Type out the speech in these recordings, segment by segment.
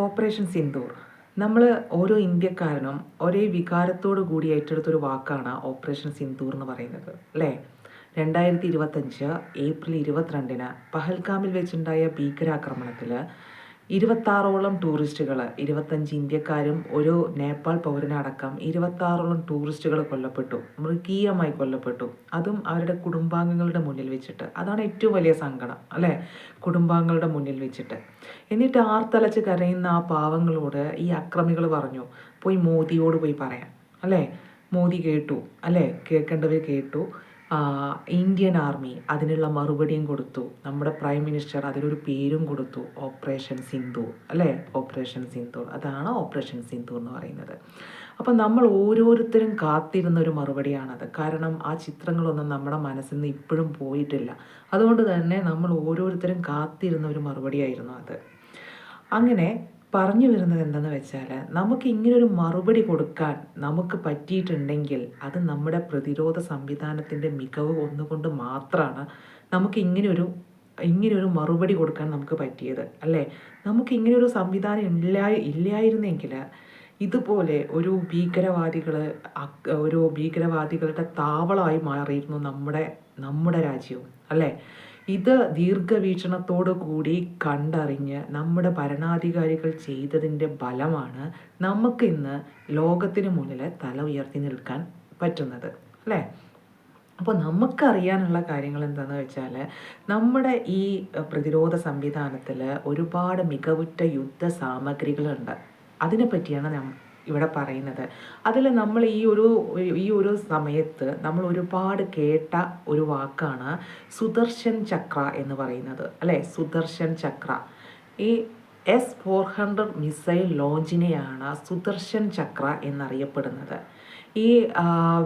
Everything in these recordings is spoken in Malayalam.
ഓപ്പറേഷൻ സിന്ദൂർ. നമ്മൾ ഓരോ ഇന്ത്യക്കാരനും ഒരേ വികാരത്തോടു കൂടി ഏറ്റെടുത്തൊരു വാക്കാണ് ഓപ്പറേഷൻ സിന്ദൂർ എന്ന് പറയുന്നത്, അല്ലേ? 2025 ഏപ്രിൽ 22 പഹൽഗാമിൽ വെച്ചുണ്ടായ ഭീകരാക്രമണത്തിൽ 26ഓളം ടൂറിസ്റ്റുകൾ, 25 ഇന്ത്യക്കാരും ഒരു നേപ്പാൾ പൗരനടക്കം 26ഓളം ടൂറിസ്റ്റുകൾ കൊല്ലപ്പെട്ടു, മൃഗീയമായി കൊല്ലപ്പെട്ടു. അതും അവരുടെ കുടുംബാംഗങ്ങളുടെ മുന്നിൽ വെച്ചിട്ട്. അതാണ് ഏറ്റവും വലിയ സങ്കടം, അല്ലേ? കുടുംബാംഗങ്ങളുടെ മുന്നിൽ വെച്ചിട്ട്. എന്നിട്ട് ആർത്തലച്ച് കരയുന്ന ആ പാവങ്ങളോട് ഈ അക്രമികൾ പറഞ്ഞു, പോയി മോദിയോട് പോയി പറയാം, അല്ലേ? മോദി കേട്ടു, അല്ലേ? കേൾക്കേണ്ടവർ കേട്ടു. ഇന്ത്യൻ ആർമി അതിനുള്ള മറുപടിയും കൊടുത്തു. നമ്മുടെ പ്രൈം മിനിസ്റ്റർ അതിനൊരു പേരും കൊടുത്തു, ഓപ്പറേഷൻ സിന്ദൂർ, അല്ലേ? ഓപ്പറേഷൻ സിന്ദൂർ, അതാണ് ഓപ്പറേഷൻ സിന്ദൂർ എന്ന് പറയുന്നത്. അപ്പം നമ്മൾ ഓരോരുത്തരും കാത്തിരുന്ന ഒരു മറുപടിയാണത്. കാരണം ആ ചിത്രങ്ങളൊന്നും നമ്മുടെ മനസ്സിൽ നിന്ന് ഇപ്പോഴും പോയിട്ടില്ല. അതുകൊണ്ട് തന്നെ നമ്മൾ ഓരോരുത്തരും കാത്തിരുന്ന ഒരു മറുപടിയായിരുന്നു അത്. അങ്ങനെ പറഞ്ഞു വരുന്നത് എന്തെന്ന് വെച്ചാൽ, നമുക്ക് ഇങ്ങനൊരു മറുപടി കൊടുക്കാൻ നമുക്ക് പറ്റിയിട്ടുണ്ടെങ്കിൽ അത് നമ്മുടെ പ്രതിരോധ സംവിധാനത്തിൻ്റെ മികവ് ഒന്നുകൊണ്ട് മാത്രമാണ് നമുക്ക് ഇങ്ങനെയൊരു മറുപടി കൊടുക്കാൻ നമുക്ക് പറ്റിയത്, അല്ലേ? നമുക്ക് ഇങ്ങനെയൊരു സംവിധാനം ഇല്ലായിരുന്നെങ്കിൽ ഇതുപോലെ ഒരു ഭീകരവാദികളുടെ താവളമായി മാറിയിരുന്നു നമ്മുടെ രാജ്യവും, അല്ലേ? ഇത് ദീർഘവീക്ഷണത്തോടു കൂടി കണ്ടറിഞ്ഞ് നമ്മുടെ ഭരണാധികാരികൾ ചെയ്തതിൻ്റെ ഫലമാണ് നമുക്കിന്ന് ലോകത്തിന് മുന്നിൽ തല ഉയർത്തി നിൽക്കാൻ പറ്റുന്നത്, അല്ലേ? അപ്പോൾ നമുക്കറിയാനുള്ള കാര്യങ്ങൾ എന്താണെന്ന് വെച്ചാൽ, നമ്മുടെ ഈ പ്രതിരോധ സംവിധാനത്തിൽ ഒരുപാട് മികവുറ്റ യുദ്ധ സാമഗ്രികളുണ്ട്. അതിനെ പറ്റിയാണ് ഇവിടെ പറയുന്നത്. അതിൽ നമ്മൾ ഈ ഒരു സമയത്ത് നമ്മൾ ഒരുപാട് കേട്ട ഒരു വാക്കാണ് സുദർശൻ ചക്ര എന്ന് പറയുന്നത്, അല്ലേ? സുദർശൻ ചക്ര. ഈ S-400 മിസൈൽ ലോഞ്ചിനെയാണ് സുദർശൻ ചക്ര എന്നറിയപ്പെടുന്നത്. ഈ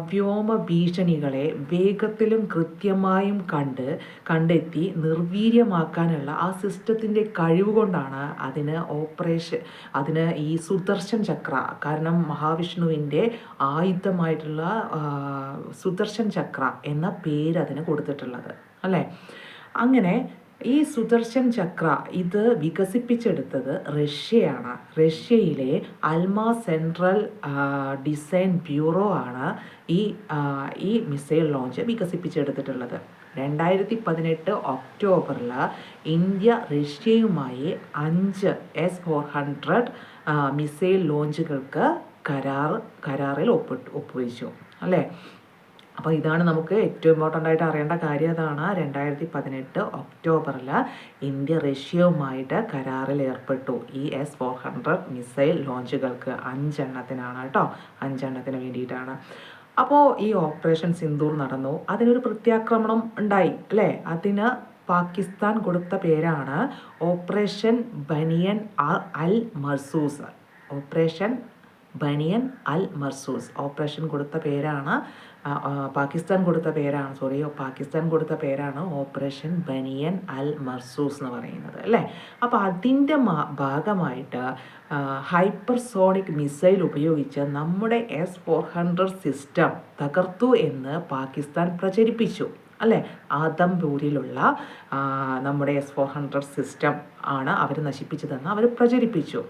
വ്യോമ ഭീഷണികളെ വേഗത്തിലും കൃത്യമായും കണ്ടെത്തി നിർവീര്യമാക്കാനുള്ള ആ സിസ്റ്റത്തിൻ്റെ കഴിവ് കൊണ്ടാണ് അതിന് ഈ സുദർശൻ ചക്ര, കാരണം മഹാവിഷ്ണുവിൻ്റെ ആയുധമായിട്ടുള്ള സുദർശൻ ചക്ര എന്ന പേര് അതിന് കൊടുത്തിട്ടുള്ളത്, അല്ലേ? അങ്ങനെ ഈ സുദർശൻ ചക്ര ഇത് വികസിപ്പിച്ചെടുത്തത് റഷ്യയാണ്. റഷ്യയിലെ അൽമ സെൻട്രൽ ഡിസൈൻ ബ്യൂറോ ആണ് ഈ മിസൈൽ ലോഞ്ച് വികസിപ്പിച്ചെടുത്തിട്ടുള്ളത്. 2018 ഒക്ടോബറിൽ ഇന്ത്യ റഷ്യയുമായി 5 S-400 മിസൈൽ ലോഞ്ചുകൾക്ക് കരാറിൽ ഒപ്പുവെച്ചു, അല്ലേ? അപ്പോൾ ഇതാണ് നമുക്ക് ഏറ്റവും ഇമ്പോർട്ടൻ്റ് ആയിട്ട് അറിയേണ്ട കാര്യം. അതാണ് 2018 ഒക്ടോബറിൽ ഇന്ത്യ റഷ്യയുമായിട്ട് കരാറിൽ ഏർപ്പെട്ടു ഈ S-400 മിസൈൽ ലോഞ്ചുകൾക്ക്. 5 എണ്ണത്തിനാണ് കേട്ടോ, 5 എണ്ണത്തിന് വേണ്ടിയിട്ടാണ്. അപ്പോൾ ഈ ഓപ്പറേഷൻ സിന്ദൂർ നടന്നു. അതിനൊരു പ്രത്യാക്രമണം ഉണ്ടായി, അല്ലേ? അതിന് പാകിസ്ഥാൻ കൊടുത്ത പേരാണ് ഓപ്പറേഷൻ ബനിയൻ അൽ മർസൂസ്. ഓപ്പറേഷൻ ബനിയൻ അൽ മർസൂസ്. പാകിസ്ഥാൻ കൊടുത്ത പേരാണ് ഓപ്പറേഷൻ ബനിയൻ അൽ മർസൂസ് എന്ന് പറയുന്നത്, അല്ലേ? അപ്പോൾ അതിൻ്റെ ഭാഗമായിട്ട് ഹൈപ്പർസോണിക് മിസൈൽ ഉപയോഗിച്ച് നമ്മുടെ S-400 സിസ്റ്റം തകർത്തു എന്ന് പാകിസ്ഥാൻ പ്രചരിപ്പിച്ചു, അല്ലേ? ആദംപൂരിലുള്ള നമ്മുടെ S-400 സിസ്റ്റം ആണ് അവർ നശിപ്പിച്ചതെന്ന് അവർ പ്രചരിപ്പിച്ചു.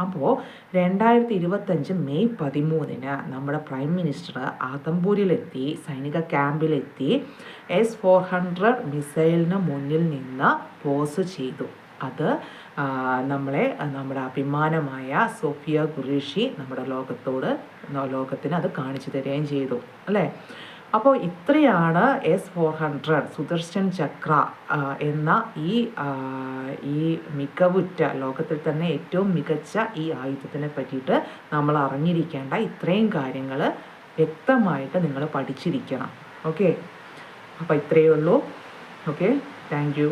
അപ്പോൾ 2025 മെയ് 13 നമ്മുടെ പ്രൈം മിനിസ്റ്റർ ആദംപൂരിലെത്തി, സൈനിക ക്യാമ്പിലെത്തി S-400 മിസൈലിന് മുന്നിൽ നിന്ന് പോസ് ചെയ്തു. അത് നമ്മുടെ അഭിമാനമായ സോഫിയ ഖുറേഷി നമ്മുടെ ലോകത്തിന് അത് കാണിച്ചു തരികയും ചെയ്തു, അല്ലേ? അപ്പോൾ ഇത്രയാണ് S-400 സുദർശൻ ചക്ര എന്ന ഈ മികവുറ്റ, ലോകത്തിൽ തന്നെ ഏറ്റവും മികച്ച ഈ ആയുധത്തിനെ പറ്റിയിട്ട് നമ്മൾ അറിഞ്ഞിരിക്കേണ്ട ഇത്രയും കാര്യങ്ങൾ വ്യക്തമായിട്ട് നിങ്ങൾ പഠിച്ചിരിക്കണം. ഓക്കെ, അപ്പോൾ ഇത്രയേ ഉള്ളൂ. Okay, thank you.